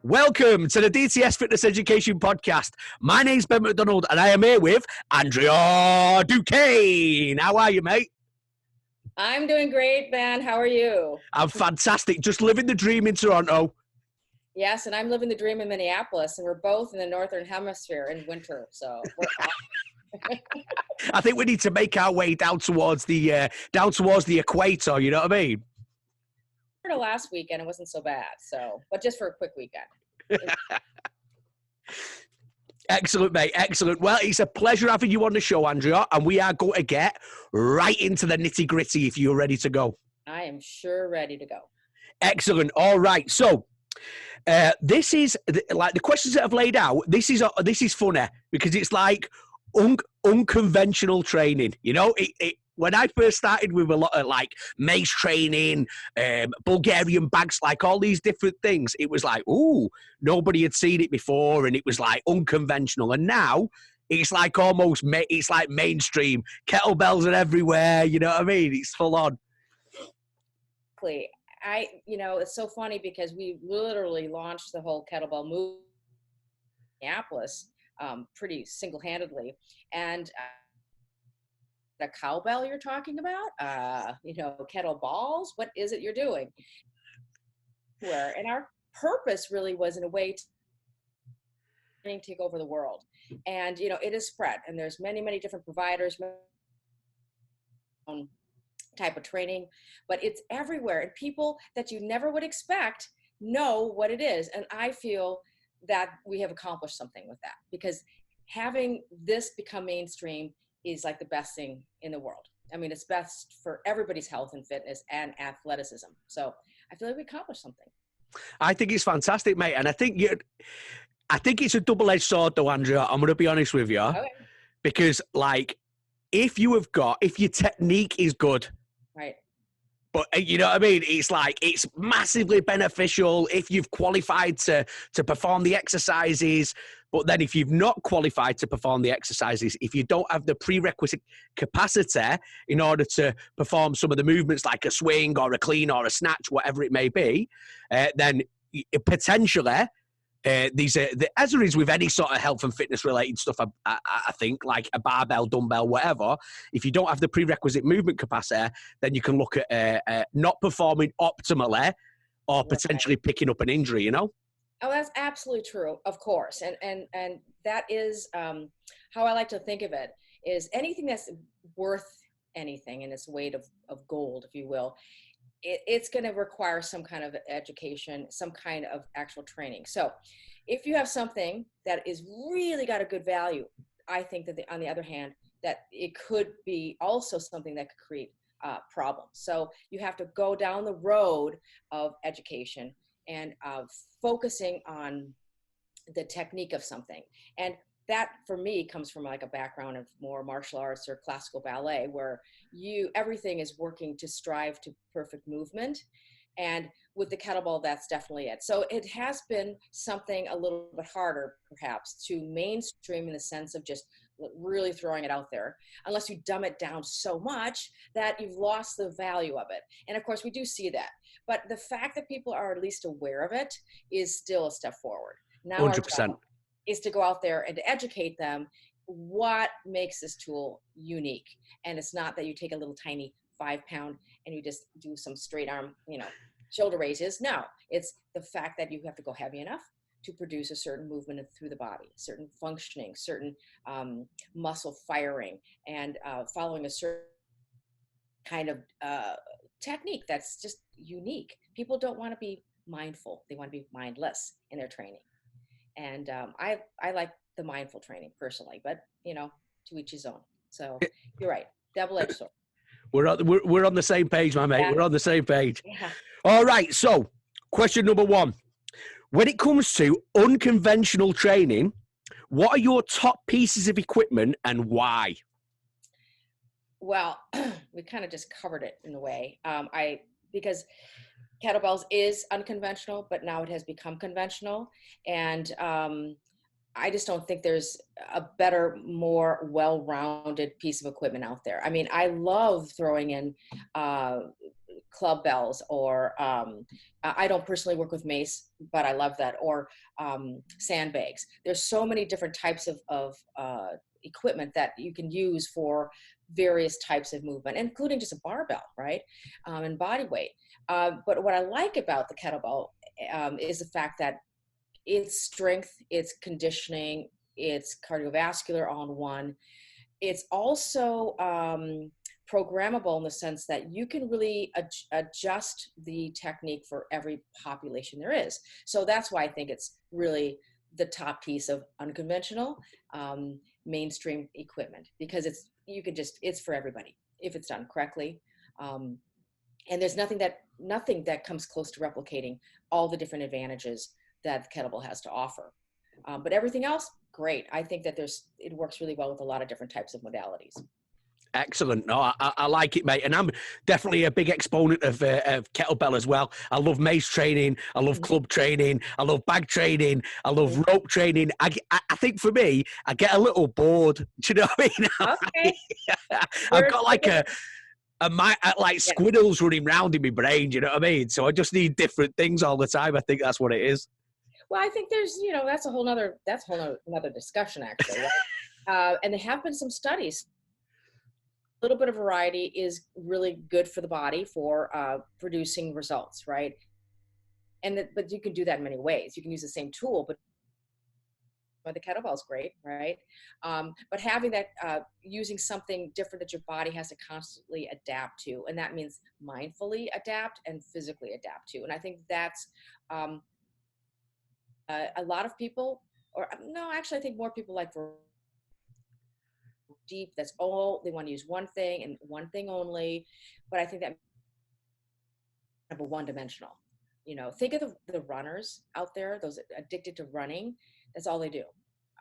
Welcome to the DTS Fitness Education Podcast. My name's Ben McDonald and I am here with Andrea Ducane. How are you, mate? I'm doing great, Ben. How are you? I'm fantastic. Just living the dream in Toronto. Yes, and I'm living the dream in Minneapolis, and we're both in the Northern Hemisphere in winter, so we're awesome. I think we need to make our way down towards the equator, you know what I mean? Last weekend, it wasn't so bad, but just for a quick weekend. Excellent, mate. Excellent. Well, it's a pleasure having you on the show, Andrea, and we are going to get right into the nitty-gritty if you're ready to go. I am sure ready to go. Excellent. All right. So, this is like the questions that I've laid out. This is funny because it's like unconventional training. You know, when I first started with a lot of like mace training, Bulgarian bags, like all these different things, it was like, ooh, nobody had seen it before, and it was like unconventional. And now it's like it's like mainstream. Kettlebells are everywhere. You know what I mean? It's full on. Exactly. It's so funny because we literally launched the whole kettlebell movement in Minneapolis pretty single-handedly. And the cowbell you're talking about, kettleballs, what is it you're doing? And our purpose really was in a way to take over the world. And, it is spread, and there's many, many different providers, type of training, but it's everywhere, and people that you never would expect know what it is. And I feel that we have accomplished something with that, because having this become mainstream is like the best thing in the world. I mean, it's best for everybody's health and fitness and athleticism. So I feel like we accomplished something. I think it's fantastic, mate. And I think it's a double-edged sword though, Andrea. I'm going to be honest with you. Okay. Because like, if your technique is good, right. But you know what I mean? It's like, it's massively beneficial if you've qualified to perform the exercises. But then if you've not qualified to perform the exercises, if you don't have the prerequisite capacity in order to perform some of the movements like a swing or a clean or a snatch, whatever it may be, then potentially, as there is with any sort of health and fitness related stuff, I think, like a barbell, dumbbell, whatever, if you don't have the prerequisite movement capacity, then you can look at not performing optimally or potentially picking up an injury, you know? Oh, that's absolutely true, of course. And that is how I like to think of it, is anything that's worth anything in its weight of gold, if you will, it's going to require some kind of education, some kind of actual training. So if you have something that is really got a good value, I think that on the other hand, that it could be also something that could create problems. So you have to go down the road of education and focusing on the technique of something. And that for me comes from like a background of more martial arts or classical ballet, where everything is working to strive to perfect movement. And with the kettlebell, that's definitely it. So it has been something a little bit harder perhaps to mainstream in the sense of just really throwing it out there, unless you dumb it down so much that you've lost the value of it. And of course we do see that, but the fact that people are at least aware of it is still a step forward. Now 100%. Is to go out there and to educate them what makes this tool unique. And it's not that you take a little tiny 5-pound and you just do some straight arm, shoulder raises. No, it's the fact that you have to go heavy enough to produce a certain movement through the body, certain functioning, certain muscle firing, and following a certain kind of technique that's just unique. People don't want to be mindful. They want to be mindless in their training. And I like the mindful training personally, but to each his own. So you're right, double-edged sword. We're on the same page, my mate. Yeah. We're on the same page. Yeah. All right. So, question number 1: when it comes to unconventional training, what are your top pieces of equipment and why? Well, we kind of just covered it in a way. Because kettlebells is unconventional, but now it has become conventional. And I just don't think there's a better, more well-rounded piece of equipment out there. I mean, I love throwing in club bells, or I don't personally work with mace, but I love that, or sandbags. There's so many different types of equipment that you can use for various types of movement, including just a barbell, right? And body weight. But what I like about the kettlebell is the fact that it's strength, it's conditioning, it's cardiovascular all in one. It's also programmable in the sense that you can really adjust the technique for every population there is. So that's why I think it's really the top piece of unconventional mainstream equipment, because it's for everybody if it's done correctly. And there's nothing that comes close to replicating all the different advantages that the kettlebell has to offer. But everything else, great. I think that it works really well with a lot of different types of modalities. Excellent. No, I like it, mate. And I'm definitely a big exponent of kettlebell as well. I love mace training. I love club training. I love bag training. I love rope training. I think for me, I get a little bored. Do you know what I mean? Okay. I've got like like squirrels running around in my brain. Do you know what I mean? So I just need different things all the time. I think that's what it is. Well, I think there's, that's a whole nother discussion, actually. Right? And there have been some studies. A little bit of variety is really good for the body for producing results, right? But you can do that in many ways. You can use the same tool, but the kettlebell is great, right? But having that, using something different that your body has to constantly adapt to, and that means mindfully adapt and physically adapt to. And I think that's a lot of people, or no, actually, I think more people like deep. That's all they want to use, one thing and one thing only. But I think that one-dimensional. Think of the runners out there, those addicted to running. That's all they do.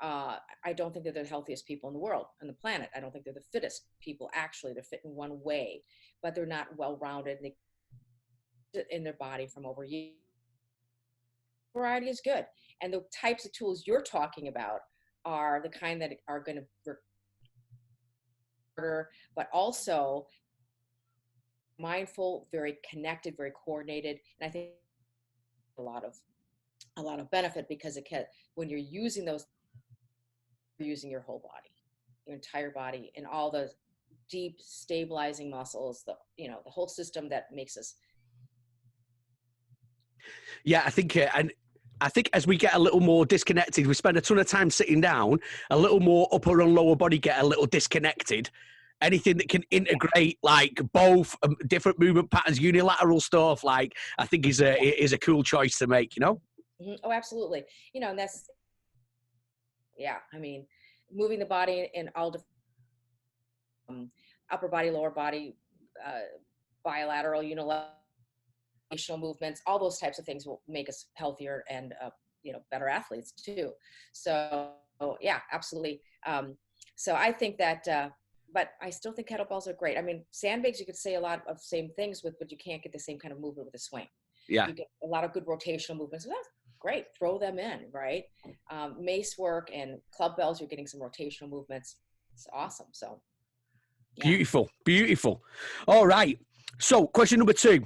I don't think that they're the healthiest people in the world, on the planet. I don't think they're the fittest people. Actually, they're fit in one way, but they're not well-rounded in their body from over years. Variety is good, and the types of tools you're talking about are the kind that are going to but also mindful, very connected, very coordinated. And I think a lot of benefit, because when you're using those, you're using your whole body, your entire body, and all the deep stabilizing muscles, the whole system that makes us. Yeah, I think as we get a little more disconnected, we spend a ton of time sitting down, a little more upper and lower body get a little disconnected. Anything that can integrate like both different movement patterns, unilateral stuff, like I think is a cool choice to make, Mm-hmm. Oh, absolutely. And that's, I mean, moving the body in all different upper body, lower body, bilateral, unilateral movements, all those types of things will make us healthier and better athletes too. So yeah, absolutely. So I think that but I still think kettlebells are great. I mean, sandbags, you could say a lot of same things with, but you can't get the same kind of movement with a swing. Yeah, you get a lot of good rotational movements. So that's great. Throw them in, right? Mace work and club bells, you're getting some rotational movements. It's awesome. So yeah. Beautiful. All right. So question number 2.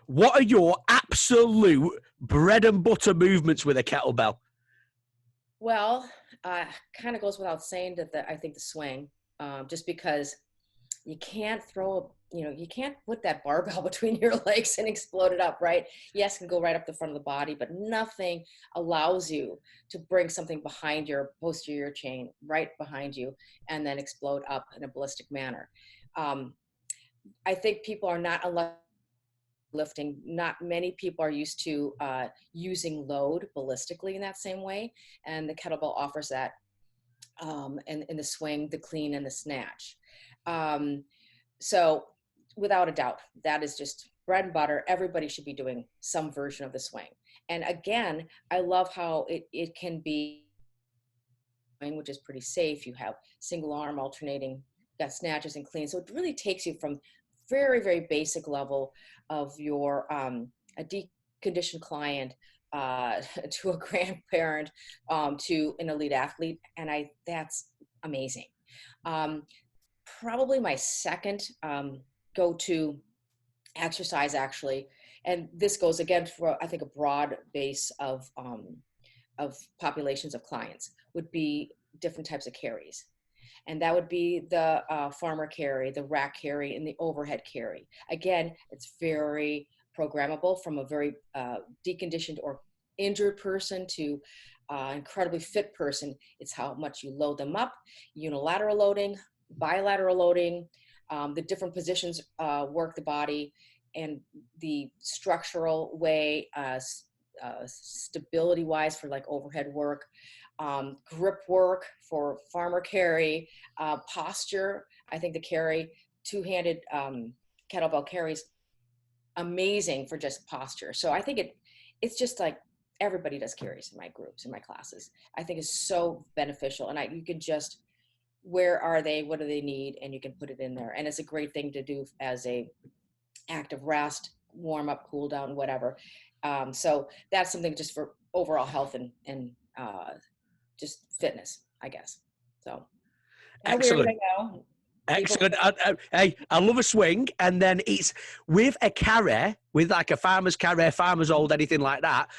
What are your absolute bread and butter movements with a kettlebell? Well, kind of goes without saying that I think the swing, just because you can't you can't put that barbell between your legs and explode it up, right? Yes, it can go right up the front of the body, but nothing allows you to bring something behind your posterior chain, right behind you, and then explode up in a ballistic manner. I think people are not lifting. Not many people are used to using load ballistically in that same way, and the kettlebell offers that. And in the swing, the clean, and the snatch. So without a doubt, that is just bread and butter. Everybody should be doing some version of the swing. And again, I love how it can be, which is pretty safe. You have single arm alternating, got snatches and clean. So it really takes you from very, very basic level of your a deconditioned client to a grandparent, to an elite athlete. And that's amazing. Probably my second go-to exercise actually, and this goes again for, I think, a broad base of populations of clients, would be different types of carries. And that would be the farmer carry, the rack carry, and the overhead carry. Again, it's very programmable from a very deconditioned or injured person to incredibly fit person. It's how much you load them up, unilateral loading, bilateral loading, the different positions work the body, and the structural way, stability wise for like overhead work, grip work for farmer carry, posture. I think the carry, two-handed kettlebell carries, amazing for just posture. So I think it's just like everybody does carries in my groups, in my classes. I think it's so beneficial, and you can just, where are they, what do they need, and you can put it in there. And it's a great thing to do as a active rest, warm up, cool down, whatever. So that's something just for overall health and just fitness, I guess. So Excellent. go. Excellent. I love a swing. And then it's with a carry, with like a farmer's carry, farmer's hold, anything like that.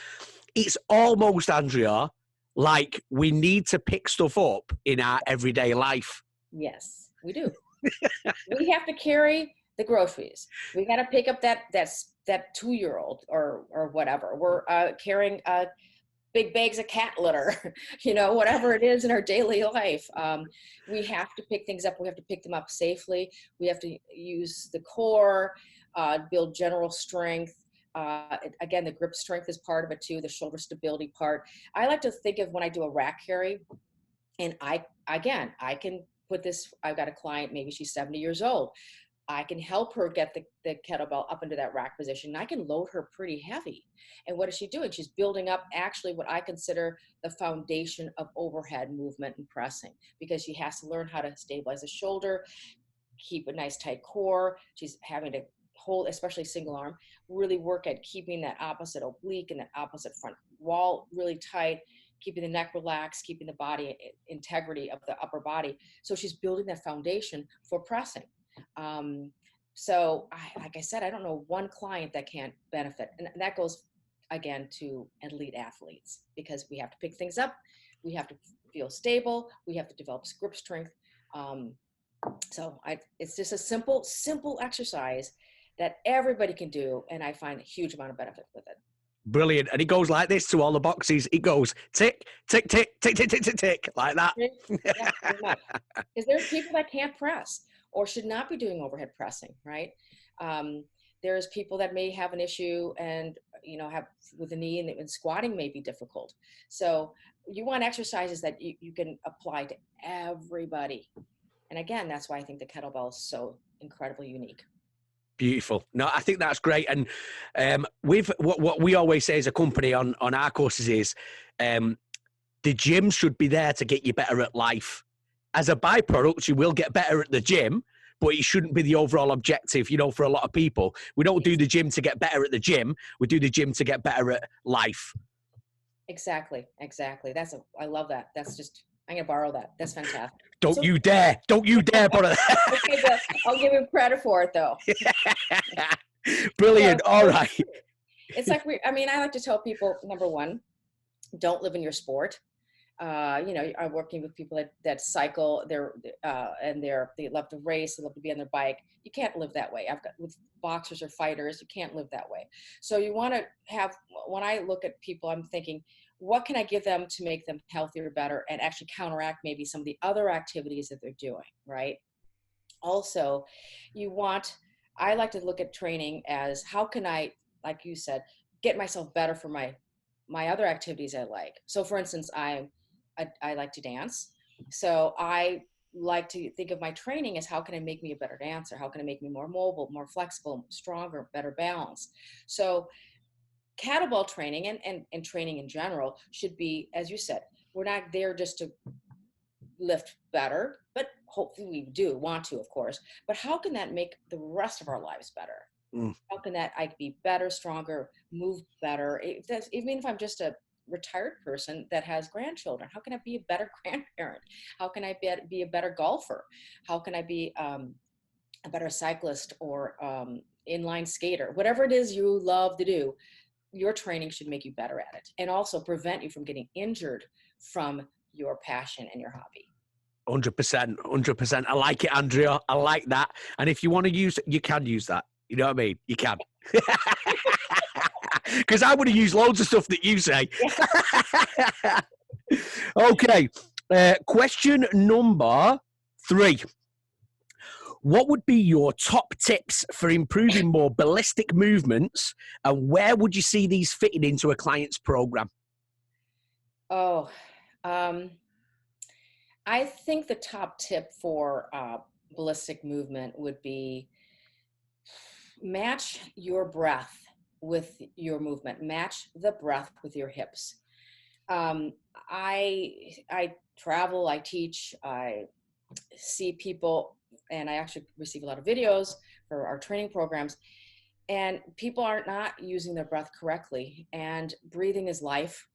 It's almost, Andrea, like we need to pick stuff up in our everyday life. Yes, we do. We have to carry the groceries. We got to pick up that 2-year-old or whatever. We're carrying big bags of cat litter, whatever it is in our daily life. We have to pick things up. We have to pick them up safely. We have to use the core, build general strength. Again, the grip strength is part of it too, the shoulder stability part. I like to think of when I do a rack carry, and I can put this, I've got a client, maybe she's 70 years old. I can help her get the kettlebell up into that rack position. I can load her pretty heavy. And what is she doing? She's building up actually what I consider the foundation of overhead movement and pressing, because she has to learn how to stabilize the shoulder, keep a nice tight core. She's having to hold, especially single arm, really work at keeping that opposite oblique and that opposite front wall really tight, keeping the neck relaxed, keeping the body integrity of the upper body. So she's building that foundation for pressing. So like I said, I don't know one client that can't benefit. And that goes again to elite athletes, because we have to pick things up. We have to feel stable. We have to develop grip strength. It's just a simple exercise that everybody can do. And I find a huge amount of benefit with it. Brilliant. And it goes like this to all the boxes. It goes tick, tick, tick, tick, tick, tick, tick, tick, like that. Yeah, pretty much. Because there's people that can't press or should not be doing overhead pressing, right? There's people that may have an issue and, have with the knee, and squatting may be difficult. So you want exercises that you can apply to everybody. And again, that's why I think the kettlebell is so incredibly unique. Beautiful. No, I think that's great. And with what we always say as a company on our courses is the gym should be there to get you better at life. As a byproduct, you will get better at the gym, but it shouldn't be the overall objective. For a lot of people, we don't do the gym to get better at the gym. We do the gym to get better at life. Exactly. I love that. That's just, I'm going to borrow that. That's fantastic. Don't you dare borrow that. Okay, but I'll give him credit for it though. Brilliant. All right. It's like, I like to tell people, number one, don't live in your sport. I'm working with people that cycle, they love to race, they love to be on their bike. You can't live that way. With boxers or fighters, you can't live that way. So you want to have, when I look at people, I'm thinking, what can I give them to make them healthier, better, and actually counteract maybe some of the other activities that they're doing, right? Also, I like to look at training as, how can I, like you said, get myself better for my other activities I like. So for instance, I like to dance. So I like to think of my training as, how can I make me a better dancer? How can I make me more mobile, more flexible, stronger, better balanced? So kettlebell training and training in general should be, as you said, we're not there just to lift better, but hopefully we do want to, of course. But how can that make the rest of our lives better? How can I be better, stronger, move better? Even if I'm just a retired person that has grandchildren, how can I be a better grandparent? How can I be a better golfer? How can I be a better cyclist or inline skater, whatever it is you love to do, your training should make you better at it and also prevent you from getting injured from your passion and your hobby. 100%, 100%. I like it, Andrea. I like that. And if you want to use it, you can use that. You know what I mean? You can. Because I would have used loads of stuff that you say. Okay. Question number 3. What would be your top tips for improving more ballistic movements, and where would you see these fitting into a client's program? I think the top tip for ballistic movement would be match your breath with your movement. Match the breath with your hips. I travel, I teach, I see people, and I actually receive a lot of videos for our training programs, and people are not using their breath correctly, and breathing is life.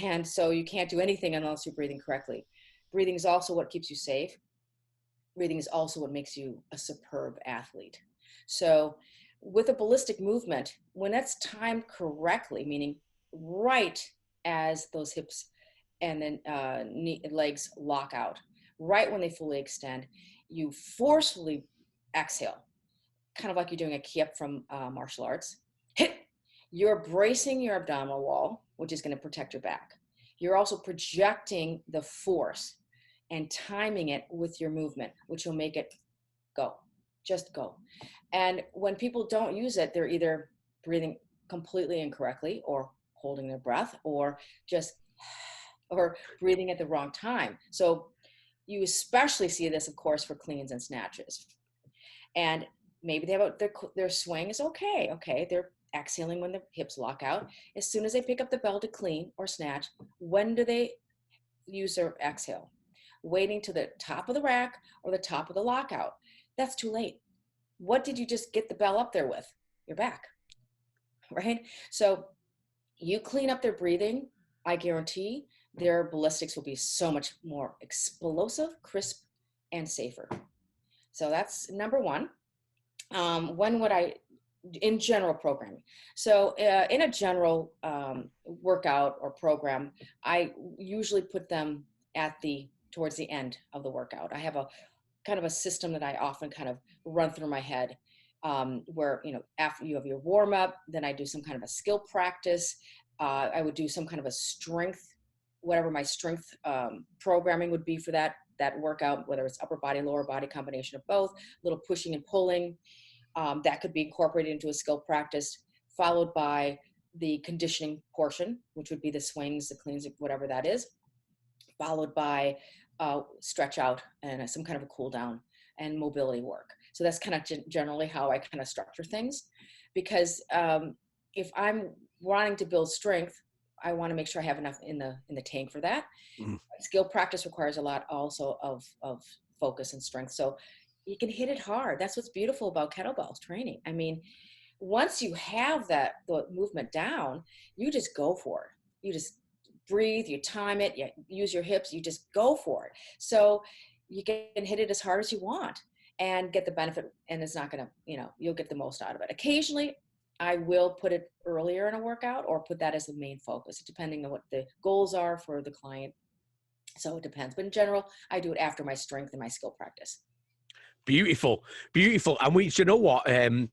And so you can't do anything unless you're breathing correctly. Breathing is also what keeps you safe. Breathing is also what makes you a superb athlete. So with a ballistic movement, when that's timed correctly, meaning right as those hips and then legs lock out, right when they fully extend, you forcefully exhale, kind of like you're doing a kiep from martial arts. Hit. You're bracing your abdominal wall, which is going to protect your back. You're also projecting the force and timing it with your movement, which will make it go, just go. And when people don't use it, they're either breathing completely incorrectly or holding their breath or breathing at the wrong time. So you especially see this, of course, for cleans and snatches. And maybe they have their swing is okay. They're exhaling when the hips lock out. As soon as they pick up the bell to clean or snatch, when do they use their exhale? Waiting to the top of the rack or the top of the lockout. That's too late. What did you just get the bell up there with? Your back, right? So you clean up their breathing, I guarantee their ballistics will be so much more explosive, crisp, and safer. So that's number 1. When would I, in general programming? So in a general workout or program, I usually put them towards the end of the workout. I have a kind of a system that I often kind of run through my head, where, after you have your warm up, then I do some kind of a skill practice. I would do some kind of a strength, whatever my strength programming would be for that workout, whether it's upper body, lower body, combination of both, a little pushing and pulling. That could be incorporated into a skill practice, followed by the conditioning portion, which would be the swings, the cleans, whatever that is, followed by stretch out and some kind of a cool down and mobility work. So that's kind of generally how I kind of structure things, because if I'm wanting to build strength, I want to make sure I have enough in the tank for that. Skill practice requires a lot also of focus and strength. So you can hit it hard. That's what's beautiful about kettlebell training. I mean, once you have the movement down, you just go for it. You just breathe, you time it, you use your hips, you just go for it. So you can hit it as hard as you want and get the benefit, and it's not going to, you'll get the most out of it. Occasionally, I will put it earlier in a workout or put that as the main focus, depending on what the goals are for the client. So it depends. But in general, I do it after my strength and my skill practice. Beautiful, beautiful. And you know what? I'm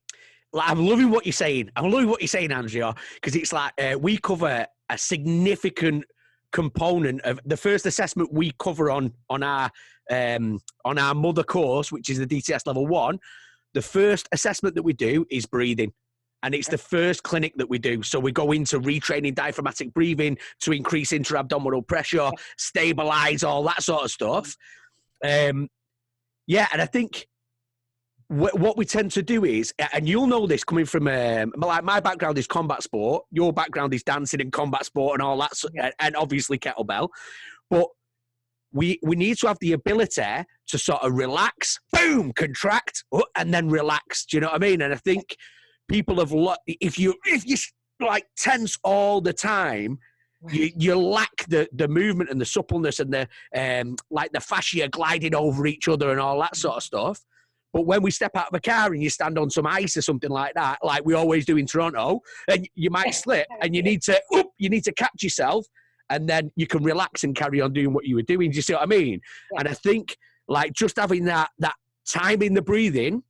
loving what you're saying. I'm loving what you're saying, Andrea, because it's like we cover a significant component of the first assessment we cover on our mother course, which is the DTS level 1. The first assessment that we do is breathing. And it's the first clinic that we do. So we go into retraining diaphragmatic breathing to increase intra-abdominal pressure, stabilize, all that sort of stuff. Yeah, and I think what we tend to do is, and you'll know this coming from, like my background is combat sport, your background is dancing and combat sport and all that, and obviously kettlebell, but we need to have the ability to sort of relax, boom, contract, and then relax. Do you know what I mean? And I think people have, if you like tense all the time, you lack the movement and the suppleness and the like the fascia gliding over each other and all that sort of stuff. But when we step out of a car and you stand on some ice or something like that, like we always do in Toronto, and you might slip and you need to catch yourself, and then you can relax and carry on doing what you were doing. Do you see what I mean? Yeah. And I think like just having that time in the breathing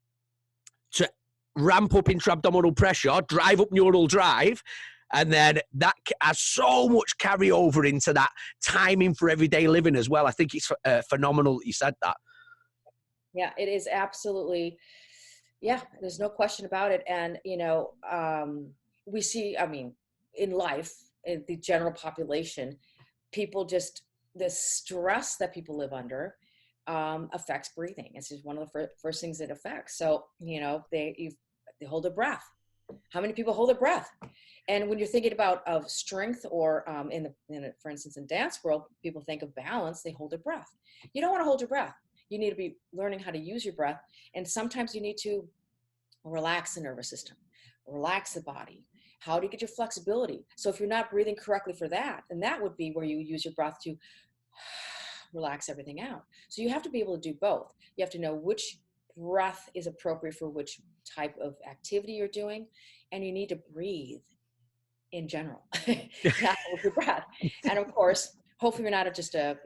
to ramp up intra-abdominal pressure, drive up neural drive, and then that has so much carryover into that timing for everyday living as well. I think it's phenomenal that you said that. Yeah, it is absolutely. Yeah, there's no question about it. And, we see, I mean, in life, in the general population, people just, the stress that people live under affects breathing. It's just one of the first things it affects. So, they hold their breath. How many people hold their breath? And when you're thinking about of strength or for instance, in dance world, people think of balance, they hold their breath. You don't want to hold your breath. You need to be learning how to use your breath. And sometimes you need to relax the nervous system, relax the body. How do you get your flexibility? So if you're not breathing correctly for that, then that would be where you use your breath to relax everything out. So you have to be able to do both. You have to know which breath is appropriate for which type of activity you're doing. And you need to breathe in general, not hold your breath. And of course, hopefully you're not just a,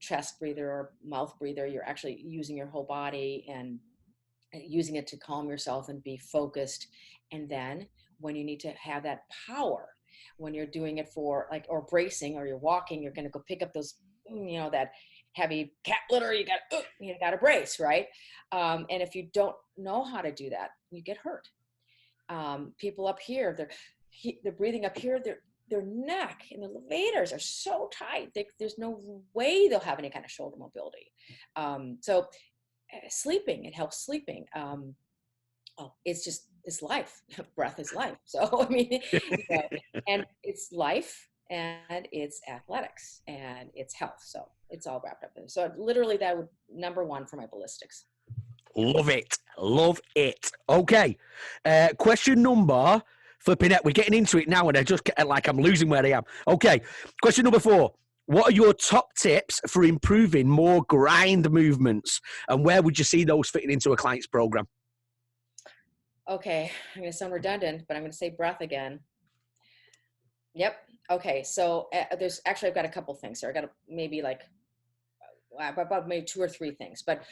chest breather or mouth breather. You're actually using your whole body and using it to calm yourself and be focused. And then when you need to have that power, when you're doing it for or bracing, or you're walking, you're going to go pick up those, that heavy cat litter, you got to brace, right? And if you don't know how to do that, you get hurt. People up here, they're breathing up here, their neck and the levators are so tight. There's no way they'll have any kind of shoulder mobility. So sleeping, it helps sleeping. It's life. Breath is life. So, I mean, and it's life and it's athletics and it's health. So it's all wrapped up in it. So literally that would number one for my ballistics. Love it. Love it. Okay. Question number, flipping it. We're getting into it now and I just I'm losing where I am. Okay. Question number 4. What are your top tips for improving more grind movements, and where would you see those fitting into a client's program? Okay. I'm going to sound redundant, but I'm going to say breath again. Yep. Okay. So I've got a couple things there. I got maybe about maybe 2 or 3 things, but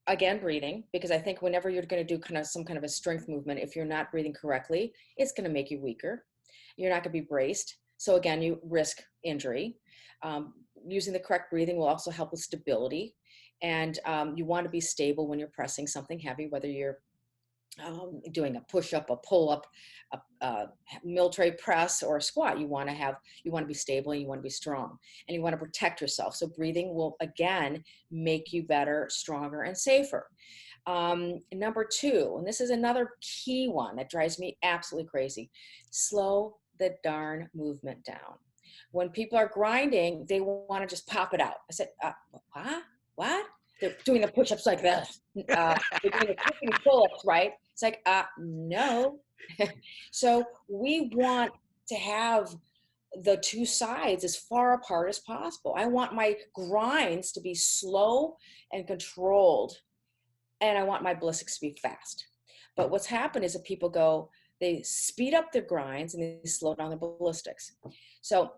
again, breathing, because I think whenever you're going to do some kind of a strength movement, if you're not breathing correctly, it's going to make you weaker. You're not going to be braced. So again, you risk injury. Using the correct breathing will also help with stability. And you want to be stable when you're pressing something heavy, whether you're doing a push-up, a pull-up, a military press, or a squat. You want to be stable and you want to be strong and you want to protect yourself. So breathing will again make you better, stronger, and safer. Number 2, and this is another key one that drives me absolutely crazy: slow the darn movement down. When people are grinding, they want to just pop it out. I said, what? They're doing the push-ups like this. They're doing the pull-ups, right? It's like, no. So we want to have the 2 sides as far apart as possible. I want my grinds to be slow and controlled, and I want my ballistics to be fast. But what's happened is that people they speed up their grinds and they slow down their ballistics. So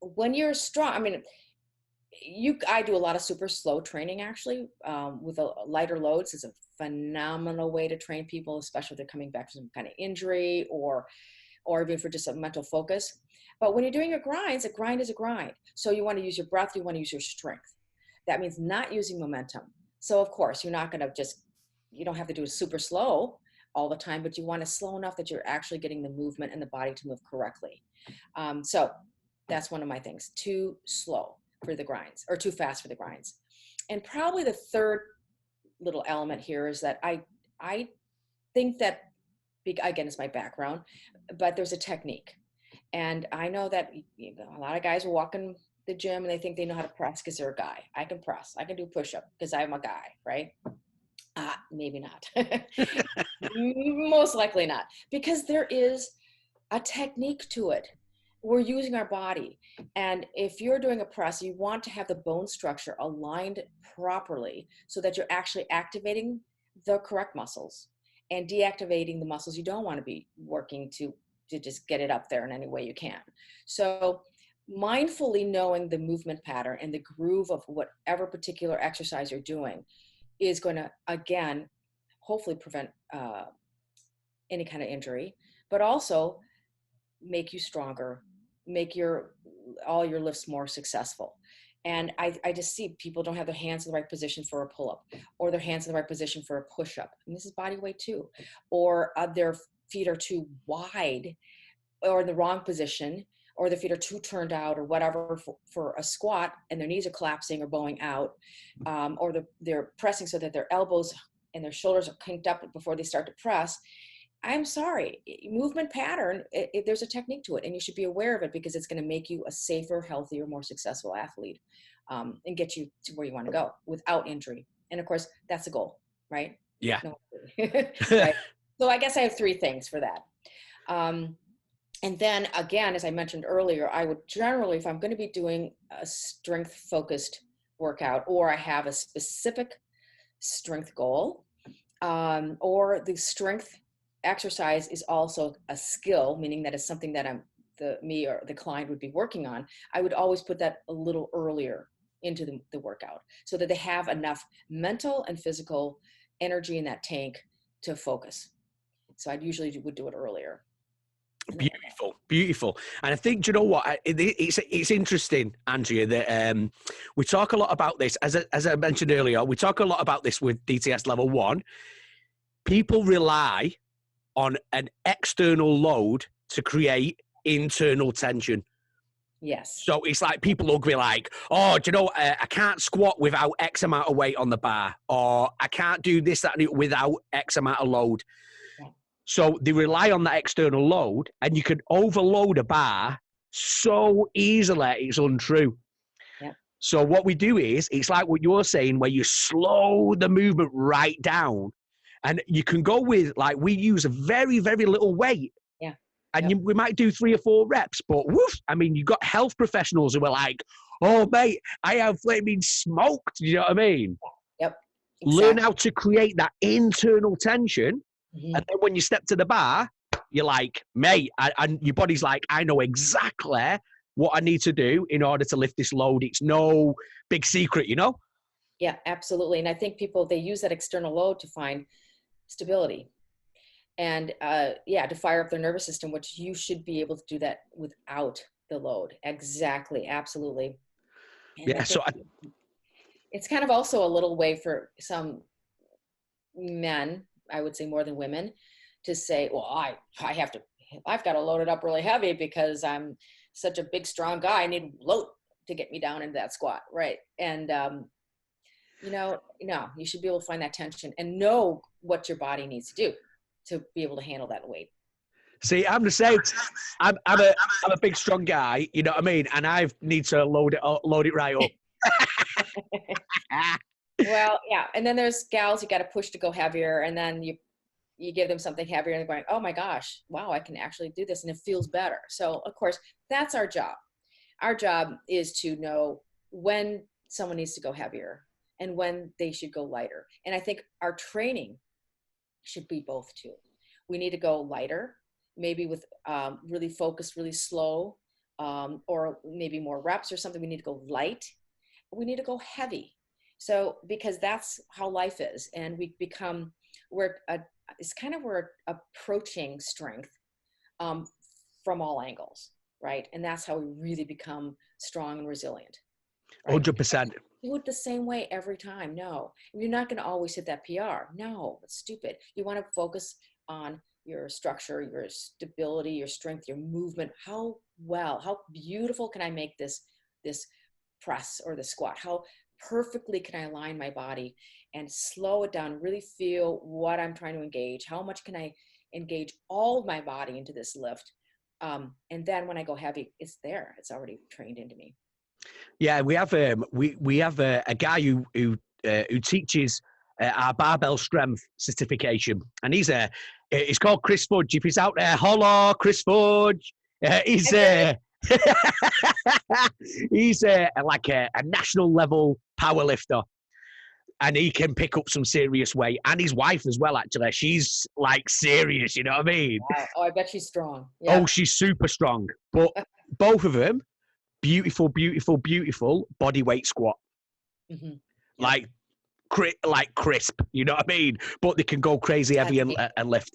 when you're strong, I mean, I do a lot of super slow training actually, with lighter loads. Is a phenomenal way to train people, especially if they're coming back from some kind of injury or even for just a mental focus. But when you're doing your grinds, a grind is a grind. So you want to use your breath, you want to use your strength. That means not using momentum. So of course, you're not going to you don't have to do it super slow all the time, but you want to slow enough that you're actually getting the movement and the body to move correctly. So that's one of my things: too slow for the grinds or too fast for the grinds. And probably the third little element here is that I think that, again, it's my background, but there's a technique. And I know that a lot of guys will walk in the gym and they think they know how to press because they're a guy. I can press, I can do push-up because I'm a guy, right? Maybe not. Most likely not, because there is a technique to it. we're using our body. And if you're doing a press, you want to have the bone structure aligned properly so that you're actually activating the correct muscles and deactivating the muscles you don't want to be working to just get it up there in any way you can. So mindfully knowing the movement pattern and the groove of whatever particular exercise you're doing is going to, again, hopefully prevent any kind of injury, but also make you stronger, make all your lifts more successful. And I just see people don't have their hands in the right position for a pull-up, or their hands in the right position for a push-up. And this is body weight too. Or their feet are too wide or in the wrong position, or their feet are too turned out or whatever for a squat, and their knees are collapsing or bowing out, or they're pressing so that their elbows and their shoulders are kinked up before they start to press. I'm sorry, movement pattern, there's a technique to it, and you should be aware of it because it's going to make you a safer, healthier, more successful athlete, and get you to where you want to go without injury. And of course, that's the goal, right? Yeah. No. Right. So I guess I have 3 things for that. And then again, as I mentioned earlier, I would generally, if I'm going to be doing a strength-focused workout, or I have a specific strength goal, or the strength exercise is also a skill, meaning that it's something that me or the client would be working on, I would always put that a little earlier into the workout so that they have enough mental and physical energy in that tank to focus. So I'd usually would do it earlier. Beautiful. And I think, you know what, it's interesting, Andrea, that we talk a lot about this, as I mentioned earlier, we talk a lot about this with DTS level 1. People rely on an external load to create internal tension. Yes. So it's like people will be like, oh, do you know, I can't squat without X amount of weight on the bar, or I can't do this, that, and without X amount of load. Yeah. So they rely on that external load, and you can overload a bar so easily, it's untrue. Yeah. So what we do is, it's like what you're saying, where you slow the movement right down. And you can go with, like, we use a very, very little weight. Yeah. And we might do 3 or 4 reps, but woof, I mean, you've got health professionals who are like, oh, mate, I have flaming smoked. You know what I mean? Yep. Exactly. Learn how to create that internal tension. Mm-hmm. And then when you step to the bar, you're like, mate, and your body's like, I know exactly what I need to do in order to lift this load. It's no big secret, you know? Yeah, absolutely. And I think people, they use that external load to find stability and to fire up their nervous system, which you should be able to do that without the load. Exactly. Absolutely. And yeah. So it's kind of also a little way for some men, I would say more than women, to say, well, I've got to load it up really heavy because I'm such a big, strong guy. I need load to get me down into that squat. Right. And, no, you should be able to find that tension and know what your body needs to do to be able to handle that weight. See, I'm the same. I'm a big, strong guy, you know what I mean? And I need to load it right up. Well, yeah. And then there's gals you got to push to go heavier. And then you give them something heavier and they're going, oh my gosh, wow, I can actually do this. And it feels better. So of course, that's our job. Our job is to know when someone needs to go heavier and when they should go lighter. And I think our training should be both too. We need to go lighter, maybe with really focused, really slow, or maybe more reps or something. We need to go light. We need to go heavy. So, because that's how life is. And we're approaching strength from all angles, right? And that's how we really become strong and resilient. Right? 100%. Do it the same way every time. No, you're not going to always hit that PR. No, that's stupid. You want to focus on your structure, your stability, your strength, your movement. How beautiful can I make this press or the squat? How perfectly can I align my body and slow it down, really feel what I'm trying to engage? How much can I engage all of my body into this lift? And then when I go heavy, it's there. It's already trained into me. Yeah, we have a guy who teaches our barbell strength certification, and he's called Chris Fudge. If he's out there, hello, Chris Fudge. He's He's like a national level power lifter, and he can pick up some serious weight. And his wife as well, actually. She's like serious, you know what I mean? Wow. Oh, I bet she's strong. Oh, Yep. she's super strong. But both of them, beautiful, beautiful, beautiful body weight squat. Mm-hmm. Yep. Like, like crisp, you know what I mean? But they can go crazy heavy and lift.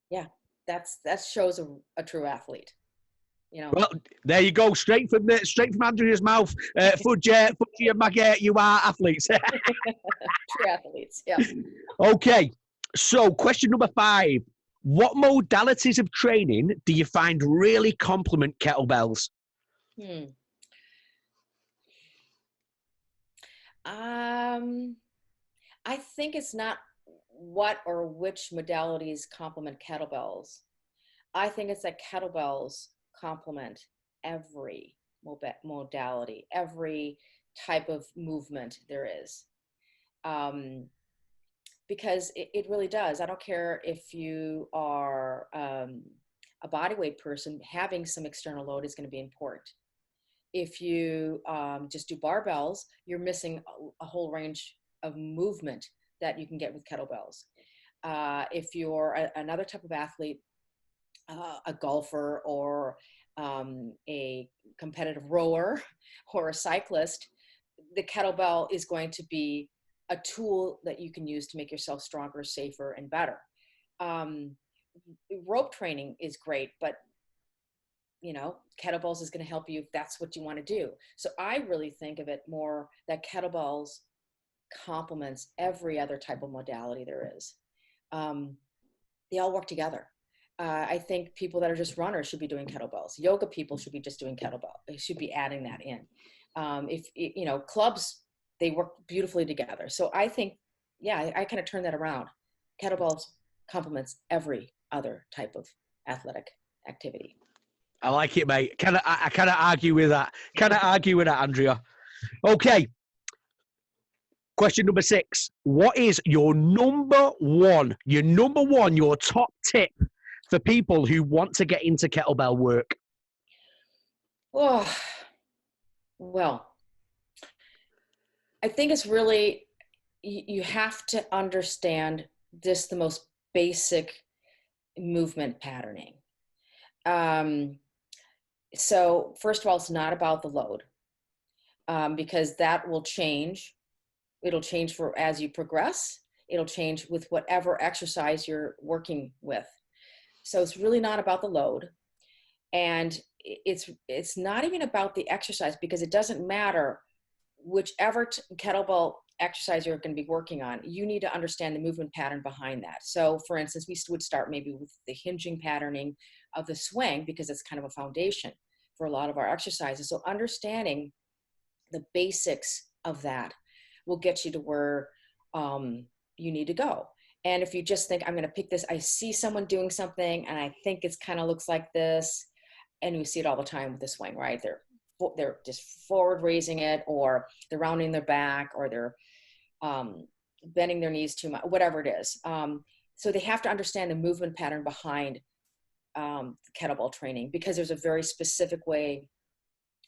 Yeah, that shows a true athlete. You know. Well, there you go, straight from Andrea's mouth. Fudge and Maggie, you are athletes. True athletes. Yeah. Okay, so question number 5. What modalities of training do you find really complement kettlebells? I think it's not what or which modalities complement kettlebells. I think it's that kettlebells complement every modality, every type of movement there is. Because it really does. I don't care if you are a bodyweight person, having some external load is going to be important. If you just do barbells, you're missing a whole range of movement that you can get with kettlebells. If you're another type of athlete, a golfer or a competitive rower or a cyclist, the kettlebell is going to be a tool that you can use to make yourself stronger, safer, and better. Rope training is great, but you know, kettlebells is going to help you if that's what you want to do. So I really think of it more that kettlebells complements every other type of modality there is. They all work together. I think people that are just runners should be doing kettlebells. Yoga people should be just doing kettlebell. They should be adding that in. If you know, clubs, they work beautifully together. So I think, yeah, I kind of turn that around. Kettlebells complements every other type of athletic activity. I like it, mate. I cannot argue with that. Cannot argue with that, Andrea. Okay. Question number 6. What is your number one, your top tip for people who want to get into kettlebell work? Oh, well, I think it's really, you have to understand just the most basic movement patterning. So first of all, it's not about the load, because that will change. It'll change for as you progress. It'll change with whatever exercise you're working with. So it's really not about the load. And it's not even about the exercise, because it doesn't matter whichever kettlebell exercise you're going to be working on. You need to understand the movement pattern behind that. So for instance, we would start maybe with the hinging patterning of the swing, because it's kind of a foundation for a lot of our exercises. So understanding the basics of that will get you to where you need to go. And if you just think, I'm going to pick this, I see someone doing something and I think it's kind of looks like this, and you see it all the time with the swing, right? They're just forward raising it, or they're rounding their back, or they're bending their knees too much, whatever it is. So they have to understand the movement pattern behind kettlebell training, because there's a very specific way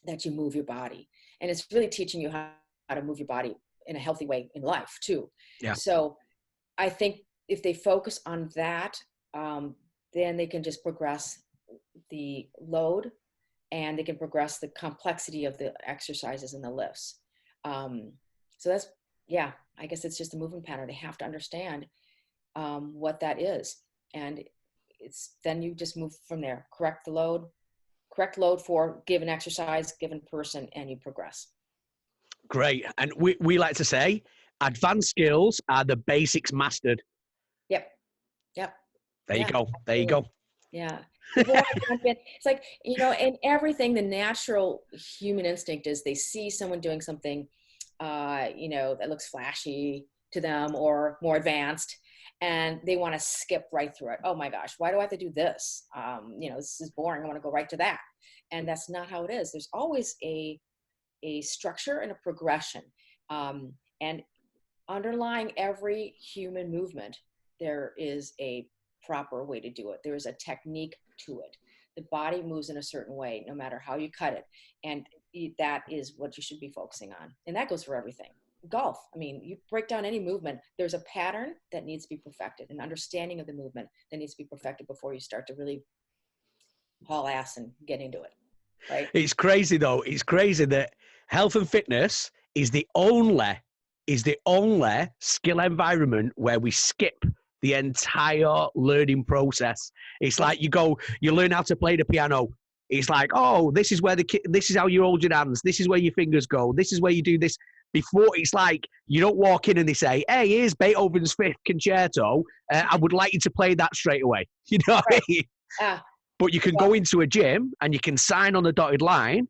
that you move your body. And it's really teaching you how to move your body in a healthy way in life too. Yeah. So I think if they focus on that, then they can just progress the load, and they can progress the complexity of the exercises and the lifts. So that's, yeah, I guess it's just a movement pattern. They have to understand what that is. And then you just move from there. Correct load for given exercise, given person, and you progress. Great. And we like to say, advanced skills are the basics mastered. Yep. There you go. There you go. Yeah. People want to jump in. It's like, you know, in everything, the natural human instinct is they see someone doing something, you know, that looks flashy to them or more advanced, and they want to skip right through it. Oh my gosh, why do I have to do this? You know, this is boring. I want to go right to that. And that's not how it is. There's always a structure and a progression. And underlying every human movement, there is a proper way to do it. There is a technique to it. The body moves in a certain way, no matter how you cut it. And that is what you should be focusing on. And that goes for everything. Golf, I mean, you break down any movement, there's a pattern that needs to be perfected, an understanding of the movement that needs to be perfected before you start to really haul ass and get into it, right? It's crazy though. It's crazy that health and fitness is the only skill environment where we skip the entire learning process. It's like you learn how to play the piano. It's like, oh, this is how you hold your hands. This is where your fingers go. This is where you do this. Before, it's like you don't walk in and they say, hey, here's Beethoven's Fifth Concerto. I would like you to play that straight away. You know what I mean? But you can go into a gym and you can sign on the dotted line,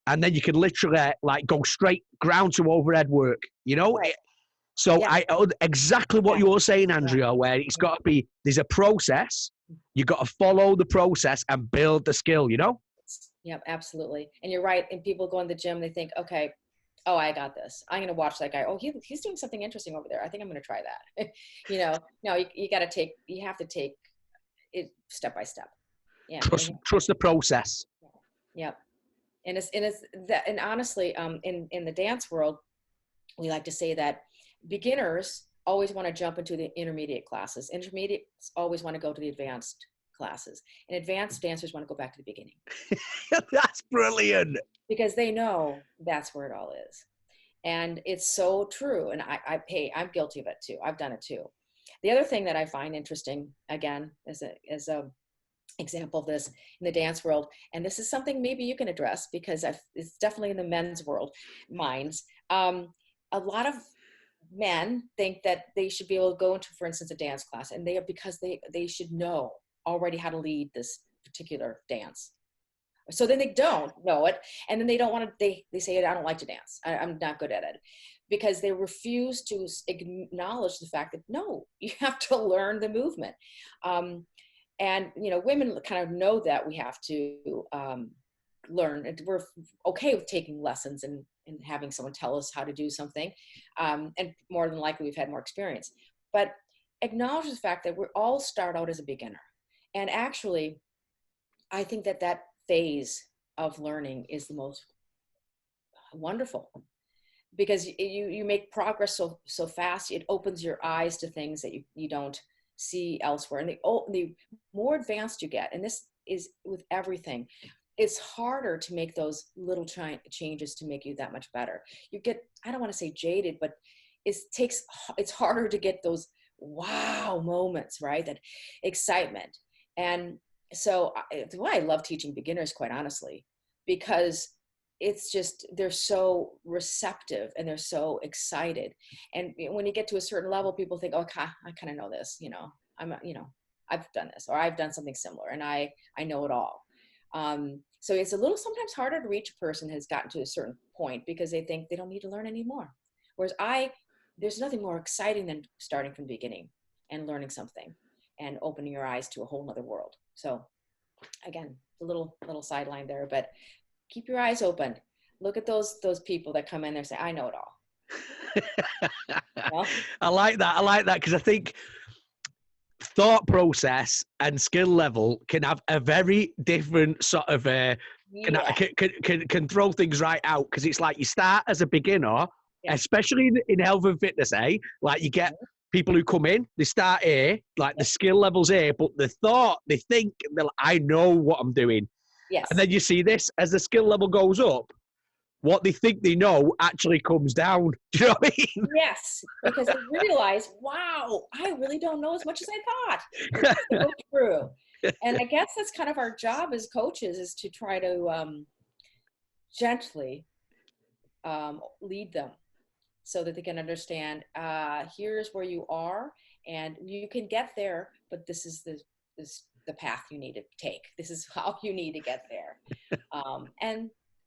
and then you can literally like go straight ground to overhead work, you know? Right. So exactly what you're saying, Andrea, where it's got to be, there's a process. You got to follow the process and build the skill, you know? Yeah, absolutely. And you're right. And people go in the gym, they think, okay, oh, I got this. I'm going to watch that guy. Oh, he's doing something interesting over there. I think I'm going to try that. You know, no, you have to take it step by step. Yeah. Trust the process. Yep. And honestly, in the dance world, we like to say that beginners always want to jump into the intermediate classes. Intermediates always want to go to the advanced classes, and advanced dancers want to go back to the beginning. That's brilliant. Because they know that's where it all is. And it's so true. And I'm guilty of it too. I've done it too. The other thing that I find interesting, again, as a example of this in the dance world, and this is something maybe you can address because it's definitely in the men's world minds. A lot of men think that they should be able to go into, for instance, a dance class, and because they should know already how to lead this particular dance. So then they don't know it, and then they don't want to. They say, I don't like to dance. I'm not good at it, because they refuse to acknowledge the fact that no, you have to learn the movement. And you know, women kind of know that we have to learn. We're okay with taking lessons and having someone tell us how to do something, and more than likely we've had more experience. But acknowledge the fact that we all start out as a beginner, and actually, I think that phase of learning is the most wonderful, because you make progress so fast. It opens your eyes to things that you don't see elsewhere. And the more advanced you get, and this is with everything, it's harder to make those little changes to make you that much better. You get, I don't want to say jaded, but it's harder to get those wow moments, right? That excitement. And so I love teaching beginners, quite honestly, because it's just, they're so receptive and they're so excited. And when you get to a certain level, people think, oh, I kind of know this, you know, I've done this, or I've done something similar, and I know it all. So it's a little sometimes harder to reach a person who's gotten to a certain point because they think they don't need to learn anymore. Whereas there's nothing more exciting than starting from the beginning and learning something and opening your eyes to a whole nother world. So again, a little sideline there, but keep your eyes open. Look at those people that come in there and say, I know it all. Well, I like that because I think thought process and skill level can have a very different sort of can throw things right out, because it's like you start as a beginner, especially in health and fitness, like you get people who come in, they start here, like the skill level's here, but they think, I know what I'm doing. Yes. And then you see this, as the skill level goes up, what they think they know actually comes down. Do you know what I mean? Yes, because they realize, wow, I really don't know as much as I thought. It's so true. And I guess that's kind of our job as coaches, is to try to gently lead them so that they can understand, here's where you are, and you can get there, but this is the path you need to take. This is how you need to get there.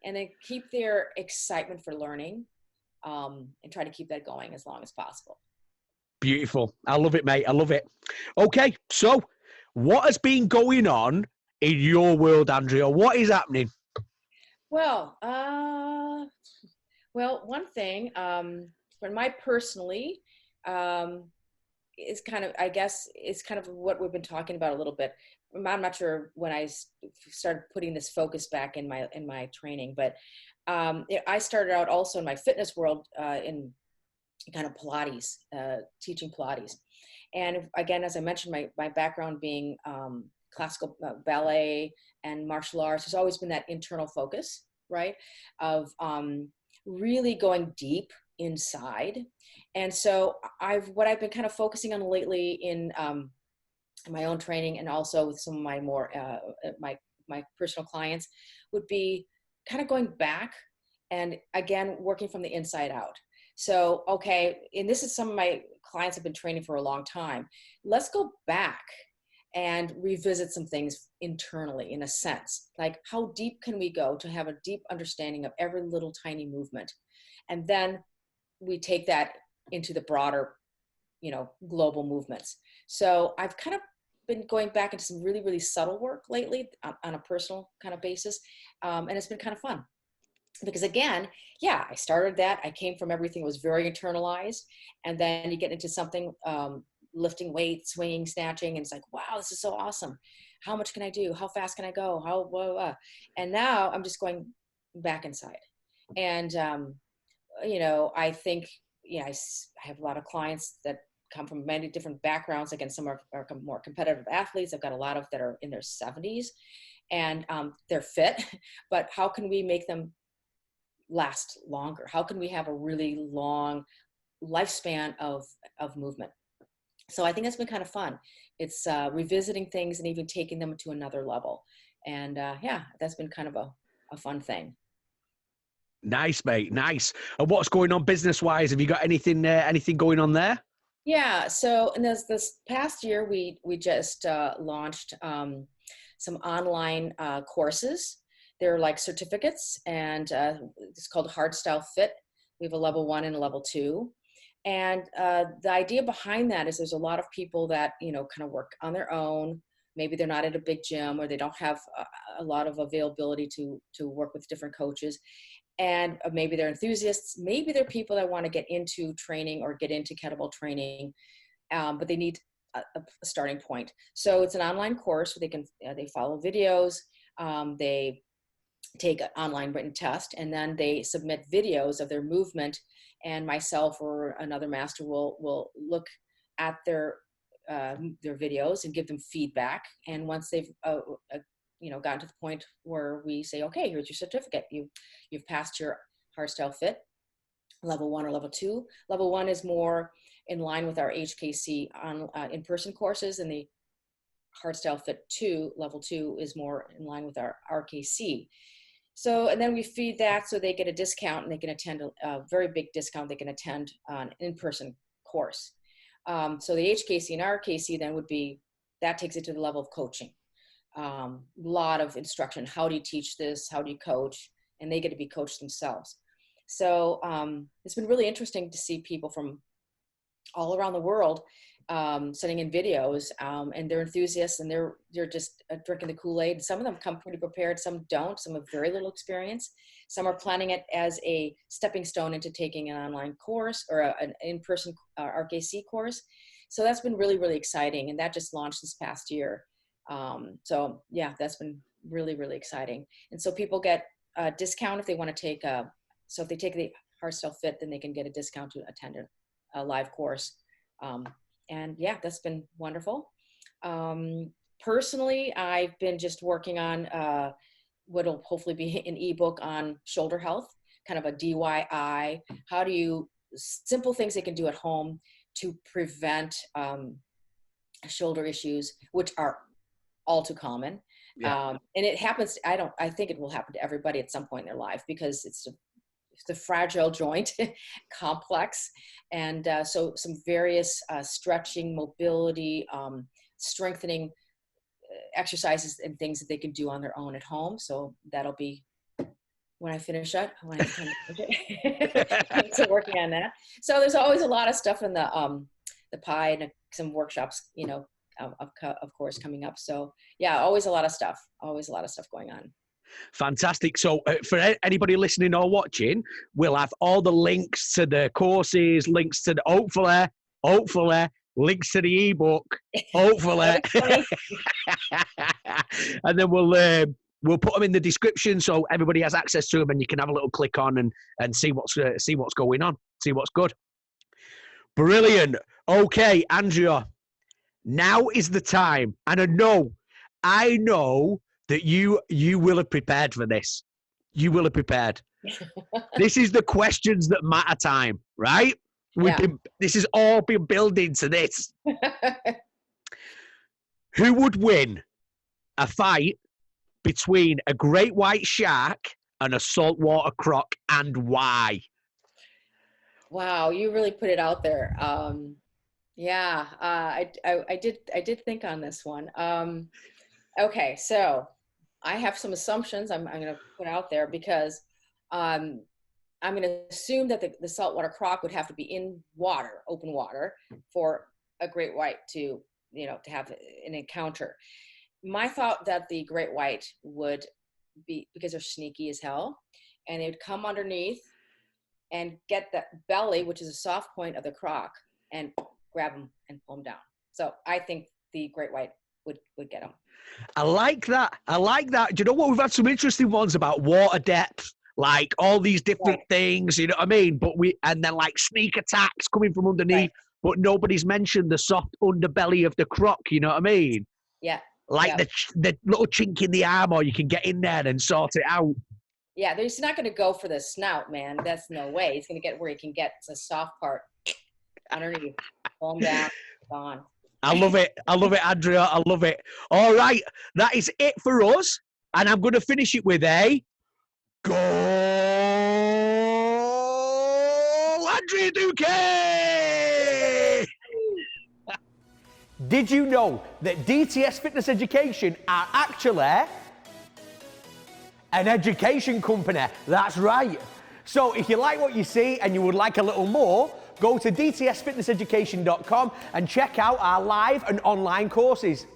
And then keep their excitement for learning, and try to keep that going as long as possible. Beautiful. I love it, mate. I love it. Okay, so what has been going on in your world, Andrea? What is happening? Well, one thing, for my personally, is kind of, I guess, it's kind of what we've been talking about a little bit. I'm not sure when I started putting this focus back in my training. But I started out also in my fitness world in kind of Pilates, teaching Pilates. And again, as I mentioned, my background being classical ballet and martial arts, there's always been that internal focus, right? Of really going deep inside. And so what I've been kind of focusing on lately in my own training, and also with some of my more, my personal clients, would be kind of going back and again, working from the inside out. So, okay, and this is some of my clients have been training for a long time. Let's go back and revisit some things internally, in a sense. Like, how deep can we go to have a deep understanding of every little tiny movement? And then we take that into the broader, global movements. So I've kind of been going back into some really, really subtle work lately on a personal kind of basis. And it's been kind of fun. Because again, yeah, I started that. I came from everything that was very internalized. And then you get into something, lifting weights, swinging, snatching. And it's like, wow, this is so awesome. How much can I do? How fast can I go? How, blah, blah. And now I'm just going back inside. And, I think, I have a lot of clients that come from many different backgrounds. Again, some are more competitive athletes. I've got a lot of that are in their 70s and they're fit, but how can we make them last longer? How can we have a really long lifespan of movement? So I think that's been kind of fun. It's revisiting things and even taking them to another level. And yeah, that's been kind of a fun thing. Nice, mate. Nice. And what's going on business-wise? Have you got anything going on there? Yeah. So in this past year, we just launched some online courses. They're like certificates, and it's called HardstyleFit. We have a level 1 and a level 2. And the idea behind that is there's a lot of people that, kind of work on their own. Maybe they're not at a big gym, or they don't have a lot of availability to work with different coaches. And maybe they're enthusiasts. Maybe they're people that want to get into training or get into kettlebell training, but they need a starting point. So it's an online course where they follow videos. They take an online written test, and then they submit videos of their movement, and myself or another master will look at their videos and give them feedback. And once they've gotten to the point where we say, okay, here's your certificate, you've passed your HardstyleFit level 1 or level 2. Level 1 is more in line with our HKC on in-person courses, and the HardstyleFit 2 level 2 is more in line with our RKC. So, and then we feed that so they get a discount, and they can attend a very big discount. They can attend an in-person course. So the HKC and RKC then would be, that takes it to the level of coaching. Lot of instruction. How do you teach this? How do you coach? And they get to be coached themselves. So it's been really interesting to see people from all around the world sending in videos, and they're enthusiasts, and they're just drinking the Kool-Aid. Some of them come pretty prepared, some don't. Some have very little experience. Some are planning it as a stepping stone into taking an online course or an in-person RKC course. So that's been really, really exciting, and that just launched this past year. So yeah, that's been really, really exciting. And so people get a discount if they want to take so if they take the HardstyleFit, then they can get a discount to attend a live course. And yeah, that's been wonderful. Personally, I've been just working on what'll hopefully be an ebook on shoulder health, kind of a DIY. How do you, simple things they can do at home to prevent shoulder issues, which are all too common. Yeah. And it happens, I think it will happen to everybody at some point in their life, because it's a fragile joint, complex. And so some various stretching, mobility, strengthening exercises and things that they can do on their own at home. So that'll be when I finish up, so working on that. So there's always a lot of stuff in the pie, and some workshops, of course, coming up. So yeah, always a lot of stuff going on. Fantastic. So for anybody listening or watching, we'll have all the links to the courses, links to the, hopefully, links to the ebook, hopefully. And then we'll put them in the description so everybody has access to them, and you can have a little click on and see what's going on, see what's good. Brilliant. Okay, Andrea, now is the time. And I know that you will have prepared for this. You will have prepared. This is the questions that matter time, right? This has all been building to this. Who would win a fight between a great white shark and a saltwater croc, and why? Wow, you really put it out there. I did think on this one. Okay, so I have some assumptions I'm going to put out there, because I'm going to assume that the saltwater croc would have to be in water, open water, for a great white to have an encounter. My thought that the great white would be, because they're sneaky as hell, and they would come underneath and get the belly, which is a soft point of the croc, and grab them and pull them down. So I think the great white would get them. I like that. Do you know what? We've had some interesting ones about water depth, like all these different things, you know what I mean? And then like sneak attacks coming from underneath, but nobody's mentioned the soft underbelly of the croc, you know what I mean? Yeah. Like the little chink in the armor, you can get in there and sort it out. Yeah, he's not going to go for the snout, man. That's no way. He's going to get where he can get the soft part underneath. Pull him down, gone. I love it, Andrea. I love it. All right, that is it for us. And I'm going to finish it with a goal, Andrea Ducane! Did you know that DTS Fitness Education are actually an education company? That's right. So if you like what you see and you would like a little more, go to dtsfitnesseducation.com and check out our live and online courses.